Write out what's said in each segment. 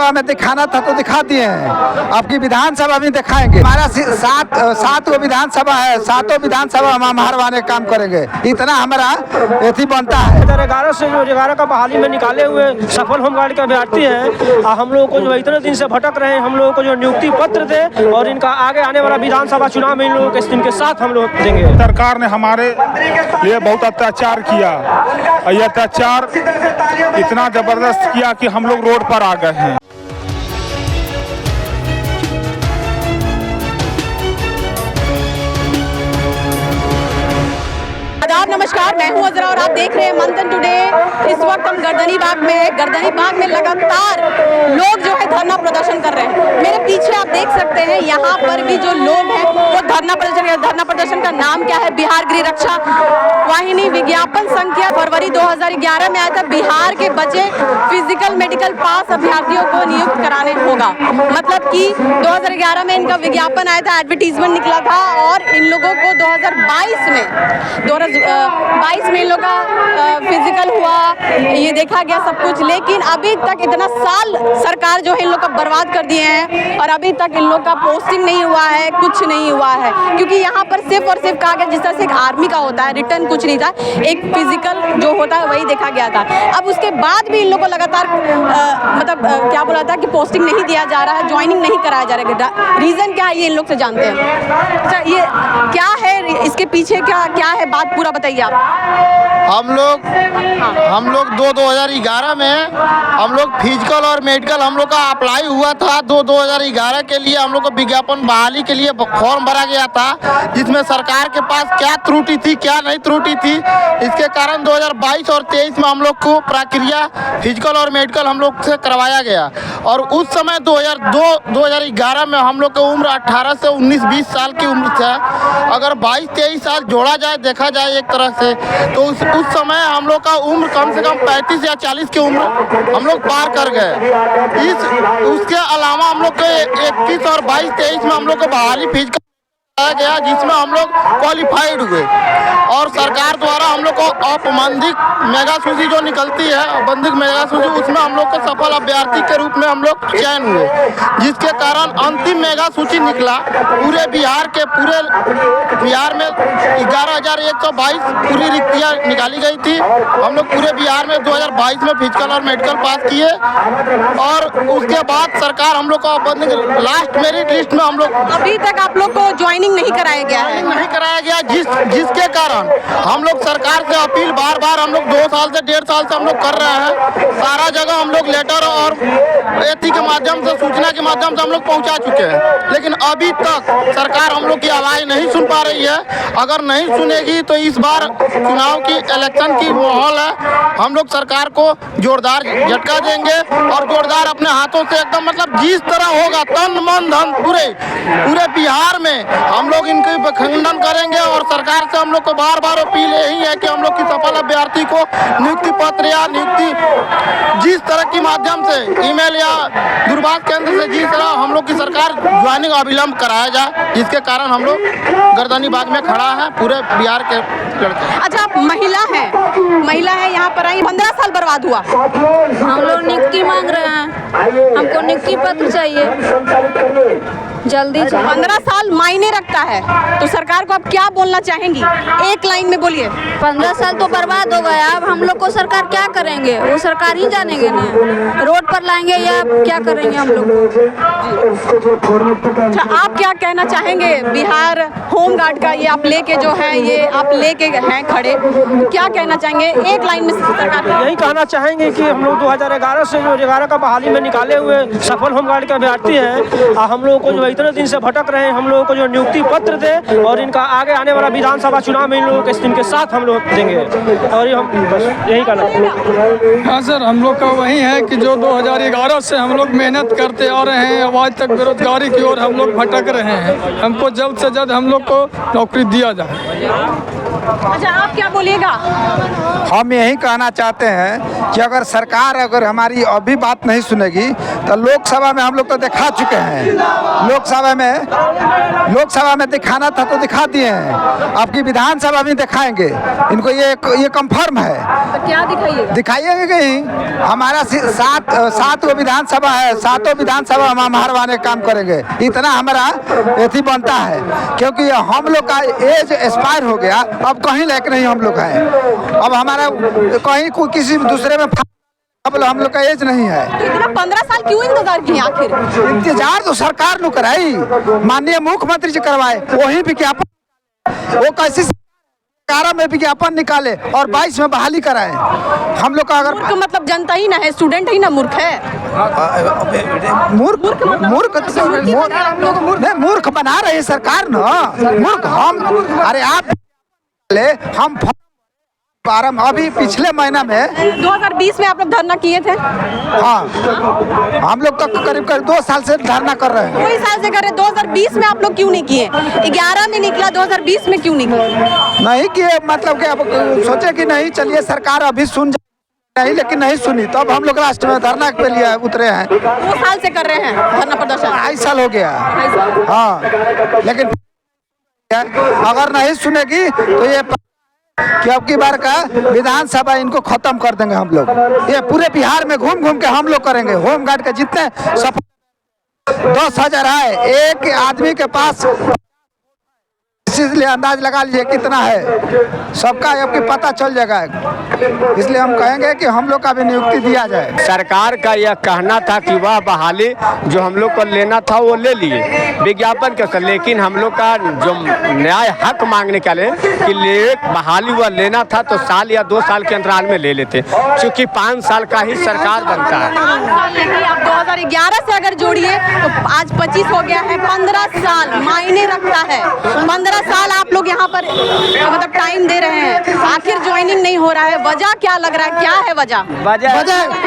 लोकसभा में दिखाना था तो दिखा दिए हैं, आपकी विधानसभा में दिखाएंगे। हमारा सात गो विधानसभा है, सातों विधानसभा हम हरवाने काम करेंगे, इतना हमारा एथी बनता है। 2011 से जो 11 का बहाली में निकाले हुए सफल होमगार्ड के अभ्यर्थी हैं, हम लोगों को जो इतने दिन से भटक रहे हैं, हम लोगों को जो नियुक्ति पत्र दे और इनका आगे आने वाला विधानसभा चुनाव में इन लोगों के इनके साथ हम लोग देंगे। सरकार ने हमारे लिए बहुत अत्याचार किया और ये अत्याचार इतना जबरदस्त किया कि हम लोग रोड पर आ गए हैं। नमस्कार, मैं हूं अजरा और आप देख रहे हैं मंथन टुडे। इस वक्त हम गर्दनी बाग में है। गर्दनी बाग में लगातार लोग जो है धरना प्रदर्शन कर रहे हैं। मेरे पीछे आप देख सकते हैं, यहाँ पर भी जो लोग हैं वो धरना प्रदर्शन का नाम क्या है? बिहार गृह रक्षा वाहिनी विज्ञापन संख्या फरवरी 2011 में आया था। बिहार के बचे फिजिकल मेडिकल पास अभ्यर्थियों को नियुक्त कराने होगा। मतलब कि 2011 में इनका विज्ञापन आया था, एडवर्टीजमेंट निकला था और इन लोगों को 2022 में इन लोगों का फिजिकल हुआ, ये देखा गया सब कुछ। लेकिन अभी तक इतना साल सरकार जो है इन लोग का बर्बाद कर दिए हैं और अभी तक इन लोग का पोस्टिंग नहीं हुआ है, कुछ नहीं हुआ है। क्योंकि यहाँ पर सिर्फ और सिर्फ कहा गया जिस तरह से एक आर्मी का होता है, रिटर्न कुछ नहीं था, एक फिजिकल जो होता है वही देखा गया था। अब उसके बाद भी इन लोग को लगातार क्या बोला था कि पोस्टिंग नहीं दिया जा रहा है, ज्वाइनिंग नहीं कराया जा रहा है। रीज़न क्या है ये इन लोग से जानते हैं। अच्छा, ये क्या है, इसके पीछे क्या है बात, पूरा बताइए आप। हम लोग 2011 में हम लोग फिजिकल और मेडिकल हम लोग का अप्लाई हुआ था। 2011 के लिए हम लोग को विज्ञापन बहाली के लिए फॉर्म भरा गया था, जिसमें सरकार के पास क्या त्रुटि थी क्या नहीं त्रुटि थी, इसके कारण 2022 और 23 में हम लोग को प्रक्रिया फिजिकल और मेडिकल हम लोग से करवाया गया। और उस समय 2011 में हम लोग की उम्र 18 से 19-20 साल की उम्र था। अगर 22-23 साल जोड़ा जाए, देखा जाए एक तरह से, तो उस समय हम लोग का उम्र कम से कम 35 या 40 की उम्र हम लोग पार कर गए। उसके अलावा हम लोग के 21 और 22-23 में हम लोग को बहाली फिजिकल गया, जिसमें हम लोग क्वालिफाइड हुए और सरकार द्वारा हम लोग को औपबंधिक मेगा सूची जो निकलती है, औपबंधिक मेगा सूची, उसमें हम लोग को सफल अभ्यर्थी के रूप में हम लोग चयन हुए, जिसके कारण अंतिम मेगा सूची निकला। पूरे बिहार में 11,122 पूरी रिक्तियाँ निकाली गई थी। हम लोग पूरे बिहार में 2022 में फिजिकल और मेडिकल पास किए और उसके बाद सरकार हम लोग को औपबंधिक लास्ट मेरिट लिस्ट में हम लोग, अभी तक आप लोग को ज्वाइनिंग नहीं कराया गया, जिसके कारण हम लोग सरकार से अपील बार हम लोग 2 साल से 1.5 साल से हम लोग कर रहे हैं। सारा जगह हम लोग लेटर और एथी के माध्यम से, सूचना के माध्यम से हम लोग पहुंचा चुके हैं, लेकिन अभी तक सरकार हम लोग की आवाज़ नहीं सुन पा रही है। अगर नहीं सुनेगी तो इस बार चुनाव की इलेक्शन की माहौल है, हम लोग सरकार को जोरदार झटका देंगे और जोरदार अपने हाथों से एकदम, मतलब जिस तरह होगा तन मन धन पूरे बिहार में हम लोग इनके खंडन करेंगे। और सरकार से हम लोग को बार अपील यही है कि हम लोग की सफल अभ्यर्थी को नियुक्ति पत्र या नियुक्ति जिस तरह के माध्यम से, ईमेल या दूरभाष केंद्र से, जिस तरह हम लोग की सरकार ज्वाइनिंग अविलंब कराया जाए, जिसके कारण हम लोग गर्दनी बाग में खड़ा है पूरे बिहार के लड़के। अच्छा, आप महिला है यहाँ पर आई, 15 साल बर्बाद हुआ। हम लोग नियुक्ति मांग रहे हैं, हमको नियुक्ति पत्र चाहिए जल्दी से। 15 साल मायने रखता है, तो सरकार को आप क्या बोलना चाहेंगी? एक लाइन में बोलिए। 15 साल तो बर्बाद हो गया, अब हम लोग को सरकार क्या करेंगे, वो सरकार ही जानेंगे ना, रोड पर लाएंगे या क्या करेंगे हम लोग को। अच्छा, आप क्या कहना चाहेंगे? बिहार होमगार्ड का ये आप लेके जो है, ये आप लेके हैं खड़े, क्या कहना चाहेंगे एक लाइन में सरकार? यही कहना चाहेंगे कि हम लोग 2011 से जो 11 का बहाली में निकाले हुए सफल होमगार्ड के अभ्यर्थी हैं, हम लोगों को जो इतने दिन से भटक रहे हैं, हम लोगों को जो नियुक्ति पत्र दे और इनका आगे आने वाला विधानसभा चुनाव में इन लोगों के इनके साथ हम लोग देंगे। और हम बस यही कहना। हाँ सर, हम लोग का वही है कि जो 2011 से हम लोग मेहनत करते आ रहे हैं, आज तक बेरोजगारी की ओर हम लोग भटक रहे हैं। हमको जल्द से जल्द हम लोग को नौकरी दिया जाए। अच्छा, आप क्या बोलिएगा? हम यही कहना चाहते हैं कि अगर सरकार हमारी अभी बात नहीं सुनेगी तो लोकसभा में हम लोग तो दिखा चुके हैं, लोकसभा में दिखाना था तो दिखा दिए हैं, आपकी विधानसभा में दिखाएंगे। इनको ये कंफर्म है। तो क्या दिखाइएगा कहीं। हमारा सात वो विधानसभा है, सातों विधानसभा हम हारवाने काम करेंगे। इतना हमारा एथी बनता है, क्योंकि हम लोग का एज एक्सपायर हो गया। अब कहीं लायक नहीं हम लोग हैं। अब हमारा कहीं किसी दूसरे में अब हम लोग का एज नहीं है। तो इतना 15 साल क्यों इंतजार किए आखिर? इंतजार तो सरकार ने कराई, माननीय मुख्यमंत्री जी करवाए। वही विज्ञापन, वो कैसी सरकार में विज्ञापन निकाले और 22 में बहाली कराए। हम लोग का अगर मतलब जनता ही ना है, स्टूडेंट ही ना मूर्ख है। मूर्ख बना रही सरकार न। मूर्ख हम, अरे हम अभी पिछले महीना में 2020 में आप लोग धरना किए थे। हाँ, हम लोग तो करीब 2 साल से धरना कर रहे हैं। 2 साल से कर रहे हैं। 2020 में आप लोग क्यों नहीं किए? 11 में निकला, 2020 में क्यों नहीं किए? नहीं किए, मतलब कि अब सोचे कि नहीं चलिए सरकार अभी सुन नहीं, लेकिन नहीं सुनी। तो अब हम लोग राष्ट्र में धरना के लिए उतरे हैं। 2 साल से कर रहे हैं धरना प्रदर्शन। 2.5 साल हो गया। हाँ, लेकिन अगर नहीं सुनेगी तो ये कि अब की बार का विधानसभा इनको खत्म कर देंगे हम लोग। ये पूरे बिहार में घूम घूम के हम लोग करेंगे। होमगार्ड के जितने 10,000 है एक आदमी के पास, इसलिए अंदाज लगा लीजिए कितना है। सबका आपको पता चल जाएगा। इसलिए हम कहेंगे कि हम लोग का भी नियुक्ति दिया जाए। सरकार का यह कहना था कि वह बहाली जो हम लोग को लेना था वो ले लिए विज्ञापन के साथ, लेकिन हम लोग का जो न्याय हक मांगने के लिए कि बहाली वह लेना था तो साल या 2 साल के अंतराल में ले लेते, क्योंकि 5 साल का ही सरकार बनता है। आप 2011 से अगर जोड़िए तो आज 25 हो गया है। 15 साल मायने रखता है। 15 साल आप लोग यहाँ पर मतलब टाइम दे रहे हैं, आखिर ज्वाइनिंग नहीं हो रहा है। वजह क्या लग रहा है? क्या है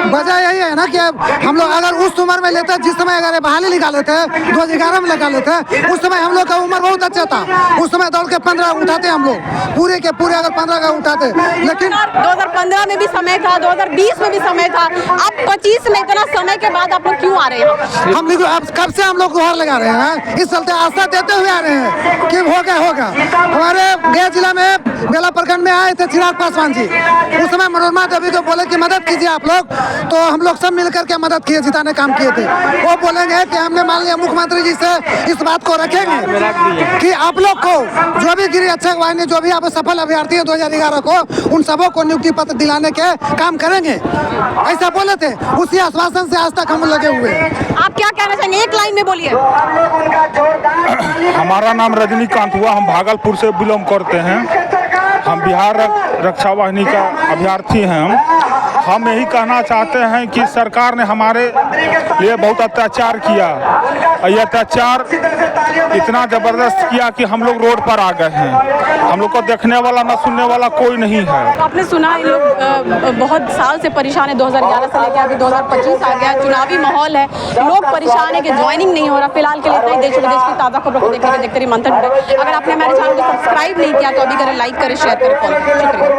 वजह यही है ना कि हम लोग अगर उस उम्र में लेते, जिस समय अगर बहाली निकाले थे 2011 में निकाले थे, उस समय हम लोग का उम्र बहुत अच्छा था। उस समय दौड़ के 15 उठाते हम लोग, पूरे के पूरे अगर 15 का उठाते। लेकिन 2015 में भी समय था, 2020 में भी समय था, अब 25 में इतना समय के बाद आप लोग क्यों आ रहे हैं? हम कब से हम लोग गुहार लगा रहे हैं, इस चलते आशा देते हुए आ रहे हैं कि होगा। हमारे गया जिला में बेला प्रखंड में आए थे चिराग पासवान जी। उस समय मनोरमा देवी को बोले कि मदद कीजिए आप लोग, तो हम लोग सब मिलकर के मदद किए, जिताने काम किए थे। वो बोलेंगे कि हमने माननीय मुख्यमंत्री जी से इस बात को रखेंगे कि आप लोग को जो भी गिरी अच्छे वाहिनी जो भी आप सफल अभ्यर्थी है 2011 को, उन सबों को नियुक्ति पत्र दिलाने के काम करेंगे, ऐसा बोले थे। उसी आश्वासन से आज तक हम लगे हुए हैं। आप क्या कहना चाहेंगे? एक लाइन में बोलिए। हमारा नाम रजनीकांत हुआ, हम भागलपुर से बिलोंग करते हैं। हम बिहार रक्षा वाहिनी का अभ्यर्थी हैं। हम यही कहना चाहते हैं कि सरकार ने हमारे लिए बहुत अत्याचार किया। यह अत्याचार इतना ज़बरदस्त किया कि हम लोग रोड पर आ गए हैं। हम लोग को देखने वाला न सुनने वाला कोई नहीं है। आपने सुना ये लोग बहुत साल से परेशान है। 2011 से लेकर अभी 2025 आ गया, चुनावी माहौल है, लोग परेशान है कि ज्वाइनिंग नहीं हो रहा। फिलहाल के लिए इतना ही। देश विदेश की ताज़ा खबरों को देखने के देखते रहिए मंथन टुडे। अगर आपने हमारे चैनल को सब्सक्राइब नहीं किया तो अभी करें, लाइक करें, शेयर करें, फॉलो। शुक्रिया।